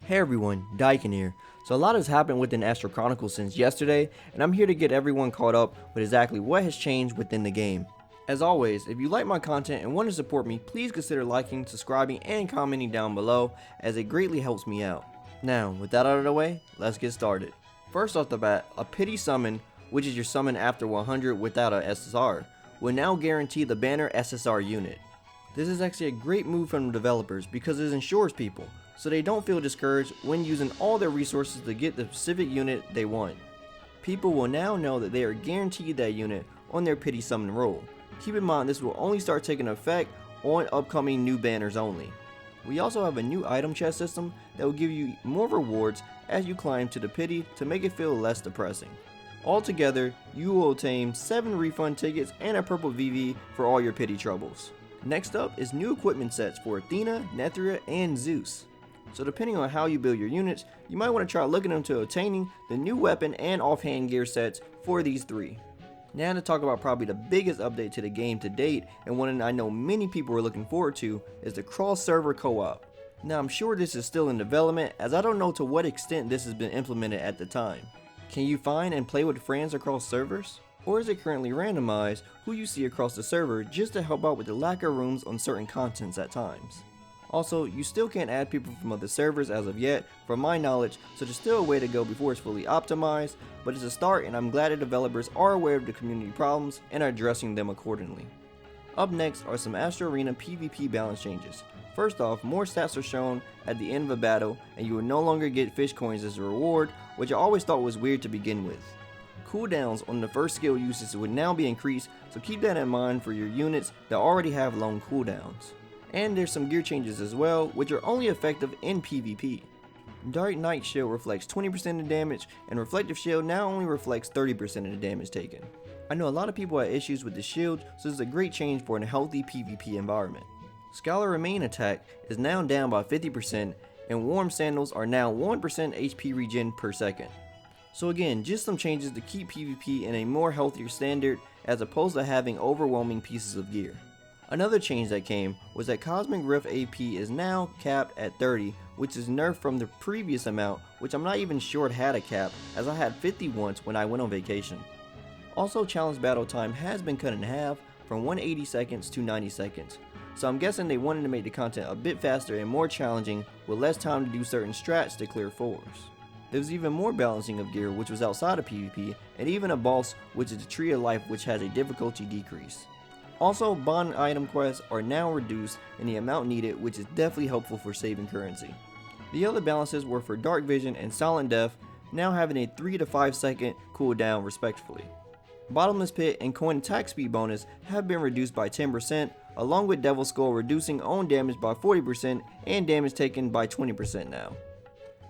Hey everyone, Daiken here. So a lot has happened within Astral Chronicles since yesterday, and I'm here to get everyone caught up with exactly what has changed within the game. As always, if you like my content and want to support me, please consider liking, subscribing, and commenting down below, as it greatly helps me out. Now, with that out of the way, let's get started. First off the bat, a pity summon, which is your summon after 100 without a SSR, will now guarantee the banner SSR unit. This is actually a great move from the developers because it ensures people, so they don't feel discouraged when using all their resources to get the specific unit they want. People will now know that they are guaranteed that unit on their pity summon roll. Keep in mind this will only start taking effect on upcoming new banners only. We also have a new item chest system that will give you more rewards as you climb to the pity to make it feel less depressing. Altogether, you will obtain 7 refund tickets and a purple VV for all your pity troubles. Next up is new equipment sets for Athena, Netheria, and Zeus. So depending on how you build your units, you might want to try looking into obtaining the new weapon and offhand gear sets for these 3. Now to talk about probably the biggest update to the game to date, and one I know many people are looking forward to, is the cross-server co-op. Now I'm sure this is still in development, as I don't know to what extent this has been implemented at the time. Can you find and play with friends across servers? Or is it currently randomized who you see across the server just to help out with the lack of rooms on certain contents at times? Also, you still can't add people from other servers as of yet, from my knowledge, so there's still a way to go before it's fully optimized, but it's a start and I'm glad the developers are aware of the community problems and are addressing them accordingly. Up next are some Astral Arena PvP balance changes. First off, more stats are shown at the end of a battle, and you will no longer get fish coins as a reward, which I always thought was weird to begin with. Cooldowns on the first skill usage would now be increased, so keep that in mind for your units that already have long cooldowns. And there's some gear changes as well, which are only effective in PvP. Dark Knight Shield reflects 20% of damage, and Reflective Shield now only reflects 30% of the damage taken. I know a lot of people have issues with the shield, so this is a great change for a healthy PvP environment. Scholar Remain attack is now down by 50%, and Warm Sandals are now 1% HP regen per second. So again, just some changes to keep PvP in a more healthier standard, as opposed to having overwhelming pieces of gear. Another change that came was that Cosmic Rift AP is now capped at 30, which is nerfed from the previous amount, which I'm not even sure it had a cap, as I had 50 once when I went on vacation. Also, challenge battle time has been cut in half from 180 seconds to 90 seconds, so I'm guessing they wanted to make the content a bit faster and more challenging with less time to do certain strats to clear floors. There was even more balancing of gear which was outside of PvP, and even a boss which is the Tree of Life, which has a difficulty decrease. Also, bond item quests are now reduced in the amount needed, which is definitely helpful for saving currency. The other balances were for Dark Vision and Silent Death, now having a 3 to 5 second cooldown respectively. Bottomless Pit and Coin attack speed bonus have been reduced by 10%, along with Devil Skull reducing own damage by 40% and damage taken by 20% now.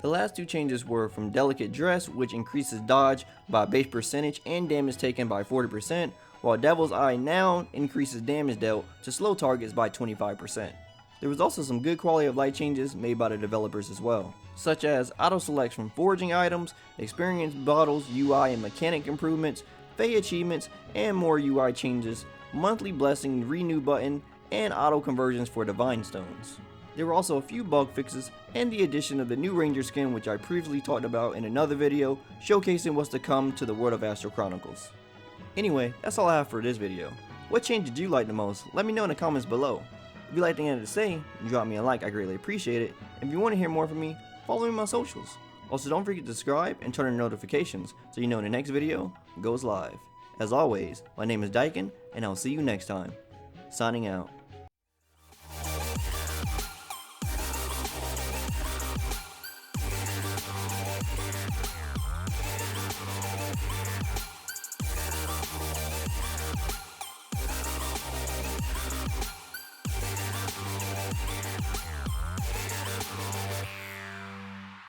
The last 2 changes were from Delicate Dress, which increases dodge by a base percentage and damage taken by 40%, while Devil's Eye now increases damage dealt to slow targets by 25%. There was also some good quality of life changes made by the developers as well, such as auto select from foraging items, experience bottles, UI and mechanic improvements, Fae achievements, and more UI changes, monthly blessing renew button, and auto conversions for divine stones. There were also a few bug fixes and the addition of the new Ranger skin, which I previously talked about in another video showcasing what's to come to the world of Astral Chronicles. Anyway, that's all I have for this video. What change did you like the most? Let me know in the comments below. If you like anything I had to say, drop me a like, I greatly appreciate it. If you want to hear more from me, follow me on my socials. Also, don't forget to subscribe and turn on notifications so you know when the next video goes live. As always, my name is Daiken, and I'll see you next time. Signing out.